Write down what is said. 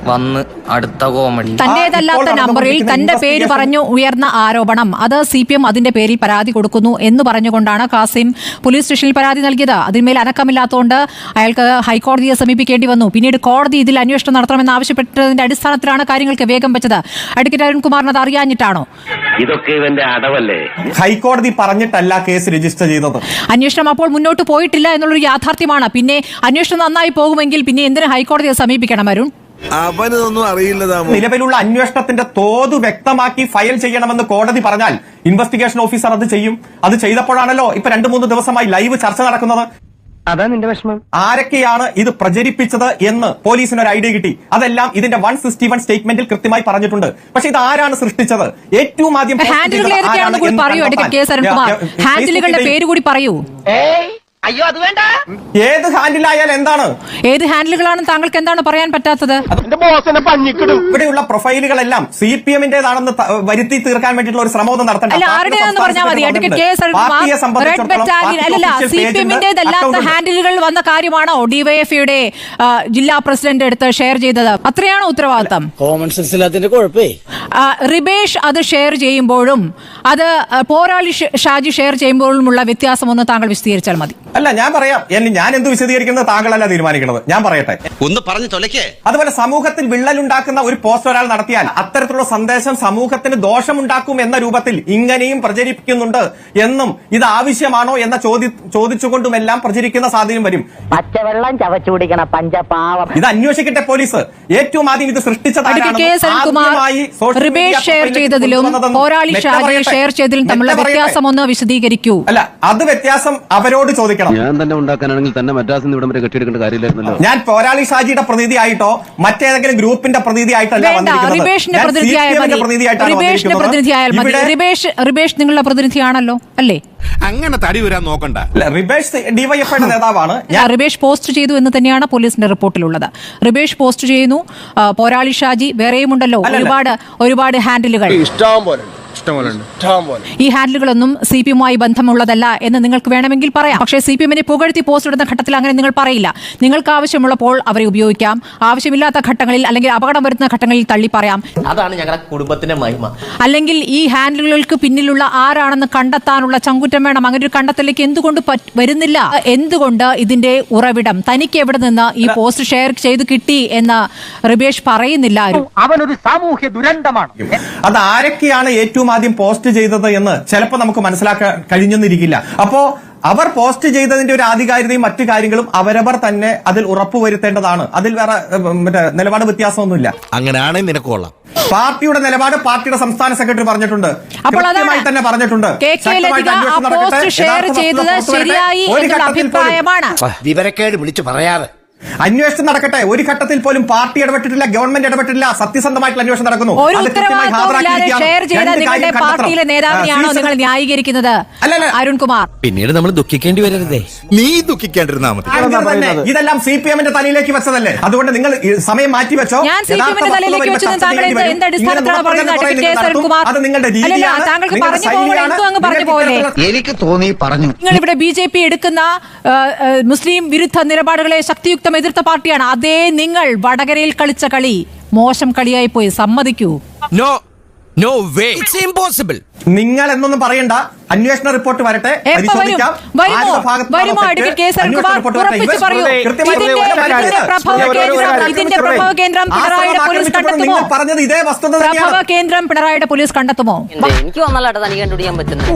വന്ന് അടുത്ത കോമഡി. തന്റേതല്ലാത്ത നമ്പറിൽ തന്റെ പേര് പറഞ്ഞു ഉയർന്ന ആരോപണം, അത് CPM അതിന്റെ പേരിൽ പരാതി കൊടുക്കുന്നു എന്ന് പറഞ്ഞുകൊണ്ടാണ് കാസിം പോലീസ് സ്റ്റേഷനിൽ പരാതി നൽകിയത്. അതിന്മേൽ അനക്കമില്ലാത്തതുകൊണ്ട് അയാൾക്ക് ഹൈക്കോടതിയെ സമീപിക്കേണ്ടി വന്നു. പിന്നീട് കോടതി ഇതിൽ അന്വേഷണം നടത്തണമെന്ന് ആവശ്യപ്പെട്ടതിന്റെ അടിസ്ഥാനത്തിലാണ് കാര്യങ്ങൾക്ക് വേഗം വെച്ചത്. അഡ്വക്കേറ്റ് അരുൺകുമാറിന് അത് അറിയാഞ്ഞിട്ടാണോ? ഇതൊക്കെ ഇവന്റെ അടവല്ലേ? ഹൈക്കോടതി പറഞ്ഞിട്ടല്ല കേസ് രജിസ്റ്റർ ചെയ്തത്. അന്വേഷണം അപ്പോൾ മുന്നോട്ട് പോയിട്ടില്ല എന്നുള്ളൊരു യാഥാർത്ഥ്യമാണ്. പിന്നെ അന്വേഷണം നന്നായി പോകുമെങ്കിൽ പിന്നെ എന്തിന് ഹൈക്കോടതിയെ സമീപിക്കണം അരുൺ? അവനൊന്നും അറിയില്ല. നിലവിലുള്ള അന്വേഷണത്തിന്റെ തോത് വ്യക്തമാക്കി ഫയൽ ചെയ്യണമെന്ന് കോടതി പറഞ്ഞാൽ ഇൻവെസ്റ്റിഗേഷൻ ഓഫീസർ അത് ചെയ്യും. അത് ചെയ്തപ്പോഴാണല്ലോ ഇപ്പൊ 2-3 ദിവസമായി ലൈവ് ചർച്ച നടക്കുന്നത്. അതാ നിന്റെ വിഷമം. ആരൊക്കെയാണ് ഇത് പ്രചരിപ്പിച്ചത് എന്ന് പോലീസിന് ഒരു ഐഡിയ കിട്ടി. അതെല്ലാം ഇതിന്റെ 161 സ്റ്റേറ്റ്മെന്റിൽ കൃത്യമായി പറഞ്ഞിട്ടുണ്ട്. പക്ഷെ ഇത് ആരാണ് സൃഷ്ടിച്ചത്? ഏറ്റവും ആദ്യം ഹാൻഡിലുകളുടെ പേര് കൂടി പറയൂ. അയ്യോ അത് വേണ്ട. ഏത് ഹാൻഡിലായാൽ എന്താണ്? ഏത് ഹാൻഡിലുകളാണെന്ന് താങ്കൾക്ക് എന്താണ് പറയാൻ പറ്റാത്തത്? ഇവിടെയുള്ള പ്രൊഫൈലുകളെല്ലാം CPM-ന്റേതാണെന്ന് വരുത്തി തീർക്കാൻ വേണ്ടിയിട്ടുള്ള ഒരു ശ്രമം നടത്തണം. CPM-ന്റേതല്ലാത്ത ഹാൻഡിലുകൾ വന്ന കാര്യമാണോ DYFIയുടെ ജില്ലാ പ്രസിഡന്റ് എടുത്ത് ഷെയർ ചെയ്തത്? അത്രയാണോ ഉത്തരവാദിത്തം? കോമൺ സെൻസ് ഇല്ലാത്തതിന്റെ കുഴപ്പേ. റിബേഷ് അത് ഷെയർ ചെയ്യുമ്പോഴും അത് പോരാളി ഷാജി ഷെയർ ചെയ്യുമ്പോഴുമുള്ള വ്യത്യാസം ഒന്ന് താങ്കൾ വിശദീകരിച്ചാൽ മതി. അല്ല, ഞാൻ പറയാം. ഞാൻ എന്ത് വിശദീകരിക്കുന്നത് താങ്കളല്ല തീരുമാനിക്കുന്നത്. ഞാൻ പറയട്ടെ. ഒന്ന് പറഞ്ഞു തൊലക്കേ. അതുപോലെ സമൂഹത്തിൽ വിള്ളലുണ്ടാക്കുന്ന ഒരു പോസ്റ്റ് ഒരാൾ നടത്തിയാൽ അത്തരത്തിലുള്ള സന്ദേശം സമൂഹത്തിന് ദോഷമുണ്ടാക്കും എന്ന രൂപത്തിൽ ഇങ്ങനെയും പ്രചരിപ്പിക്കുന്നുണ്ട് എന്നും ഇത് ആവശ്യമാണോ എന്ന ചോദിച്ചുകൊണ്ടുമെല്ലാം പ്രചരിക്കുന്ന സാധ്യതയും വരും. പച്ചവെള്ളം ചവച്ചുകുടിക്കണ പഞ്ചപാവം. ഇത് അന്വേഷിക്കട്ടെ പോലീസ്. ഏറ്റവും ആദ്യം ഇത് സൃഷ്ടിച്ചത് റിബേഷ് ഷെയർ ചെയ്തതിലും പോരാളി ഷാജി ഷെയർ ചെയ്തതിലും തമ്മിലുള്ള വ്യത്യാസം ഒന്ന് വിശദീകരിക്കൂ. അല്ല, അത് വ്യത്യാസം അവരോട് ചോദിക്കണം. ഞാൻ തന്നെ ഉണ്ടാക്കാനാണെങ്കിൽ തന്നെ മദ്രാസിൽ നിന്ന് ഇവിടം വരെ കെട്ടിയെടുക്കേണ്ട കാര്യമില്ലായിരുന്നല്ലോ. ഞാൻ പോരാളി ഷാജിയുടെ പ്രതിനിധിയായിട്ടോ മറ്റേതെങ്കിലും ഗ്രൂപ്പിന്റെ പ്രതിനിധിയായിട്ടല്ല വന്നിരിക്കുന്നത്. റിബേഷ് നിങ്ങളുടെ പ്രതിനിധിയാണല്ലോ അല്ലേ? അങ്ങനെ തടി വരാൻ നോക്കണ്ട. റിബേഷ് DYFIയുടെ നേതാവാണ്. റിബേഷ് പോസ്റ്റ് ചെയ്തു എന്ന് തന്നെയാണ് പോലീസിന്റെ റിപ്പോർട്ടിലുള്ളത്. റിബേഷ് പോസ്റ്റ് ചെയ്യുന്നു. പോരാളി ഷാജി വേറെയും ഉണ്ടല്ലോ ഒരുപാട് ഹാൻഡിലുകൾ. ഈ ഹാൻഡിലുകളൊന്നും CPM-മായി ബന്ധമുള്ളതല്ല എന്ന് നിങ്ങൾക്ക് വേണമെങ്കിൽ പറയാം. പക്ഷേ CPM-നെ പുകഴ്ത്തി പോസ്റ്റ് ഇടുന്ന ഘട്ടത്തിൽ അങ്ങനെ നിങ്ങൾ പറയില്ല. നിങ്ങൾക്ക് ആവശ്യമുള്ളപ്പോൾ അവരെ ഉപയോഗിക്കാം, ആവശ്യമില്ലാത്ത ഘട്ടങ്ങളിൽ അല്ലെങ്കിൽ അപകടം വരുന്ന ഘട്ടങ്ങളിൽ തള്ളി പറയാം. അതാണ് ഞങ്ങളുടെ കുടുംബത്തിന്റെ മഹിമ. അല്ലെങ്കിൽ ഈ ഹാൻഡിലുകൾക്ക് പിന്നിലുള്ള ആരാണെന്ന് കണ്ടെത്താനുള്ള ചങ്കുറ്റം വേണം. അങ്ങനെ ഒരു കണ്ടെത്തലേക്ക് എന്തുകൊണ്ട് വരുന്നില്ല? എന്തുകൊണ്ട് ഇതിന്റെ ഉറവിടം തനിക്ക് എവിടെ നിന്ന് ഈ പോസ്റ്റ് ഷെയർ ചെയ്ത് കിട്ടി എന്ന് റിബേഷ് പറയുന്നില്ല. അവനൊരു സാമൂഹ്യ ദുരന്തമാണ്. അത് ആരൊക്കെയാണ് ഏറ്റവും ആദ്യം പോസ്റ്റ് ചെയ്തത് എന്ന് ചിലപ്പോൾ നമുക്ക് മനസ്സിലാക്കാൻ കഴിഞ്ഞെന്നിരിക്കില്ല. അപ്പോ അവർ പോസ്റ്റ് ചെയ്തതിന്റെ ഒരു ആധികാരികതയും മറ്റു കാര്യങ്ങളും അവരവർ തന്നെ അതിൽ ഉറപ്പുവരുത്തേണ്ടതാണ്. അതിൽ വേറെ നിലപാട് വ്യത്യാസമൊന്നുമില്ല. അങ്ങനെയാണെങ്കിൽ നിനക്ക് കൊള്ളാം. പാർട്ടിയുടെ നിലപാട് പാർട്ടിയുടെ സംസ്ഥാന സെക്രട്ടറി പറഞ്ഞിട്ടുണ്ട്, കൃത്യമായി തന്നെ പറഞ്ഞിട്ടുണ്ട്. വിവരക്കേട് വിളിച്ചു പറയാറ്. അന്വേഷണം നടക്കട്ടെ. ഒരു ഘട്ടത്തിൽ പോലും പാർട്ടി ഇടപെട്ടിട്ടില്ല, ഗവൺമെന്റ് ഇടപെട്ടിട്ടില്ല. സത്യസന്ധമായിട്ടുള്ള അന്വേഷണം നടക്കുന്നു. പാർട്ടിയിലെ നേതാവിനെയാണോ നിങ്ങൾ ന്യായീകരിക്കുന്നത് അരുൺകുമാർ? പിന്നീട് നമ്മൾ ദുഃഖിക്കേണ്ടി വരരുതേ. നീ ദുഃഖിക്കേണ്ടിരുന്നാ മതി. ഇതെല്ലാം CPM-ന്റെ തലയിലേക്ക് വെച്ചതല്ലേ? അതുകൊണ്ട് നിങ്ങൾ സമയം മാറ്റി വെച്ചോ. ഞാൻ CPM-ന്റെ തലയിലേക്ക് വെച്ചത് താങ്കൾ എന്ത് അടിസ്ഥാനത്തിലാണ് പറയുന്നത്? അത് നിങ്ങളുടെ രീതിയാണ്. താങ്കൾക്ക് പറഞ്ഞു പോലെ എനിക്ക് തോന്നി പറഞ്ഞു. നിങ്ങൾ ഇവിടെ BJP എടുക്കുന്ന മുസ്ലിം വിരുദ്ധ നിലപാടുകളെ ശക്തിയുക്തം എതിർത്ത പാർട്ടിയാണ്. അതേ നിങ്ങൾ വടകരയിൽ കളിച്ച കളി മോശം കളിയായി പോയി. സമ്മതിക്കൂ. No way. It's impossible. നിങ്ങൾ എന്നൊന്നും പറയണ്ട. അന്വേഷണ റിപ്പോർട്ട് വരട്ടെ. പറഞ്ഞത് ഇതേ വസ്തുത കേന്ദ്രം പിണറായിയുടെ പോലീസ് കണ്ടെത്തുമോ? എനിക്ക് വന്നല്ലാട്ടോ തനിക്ക് കണ്ടുപിടിക്കാൻ പറ്റുന്നത്.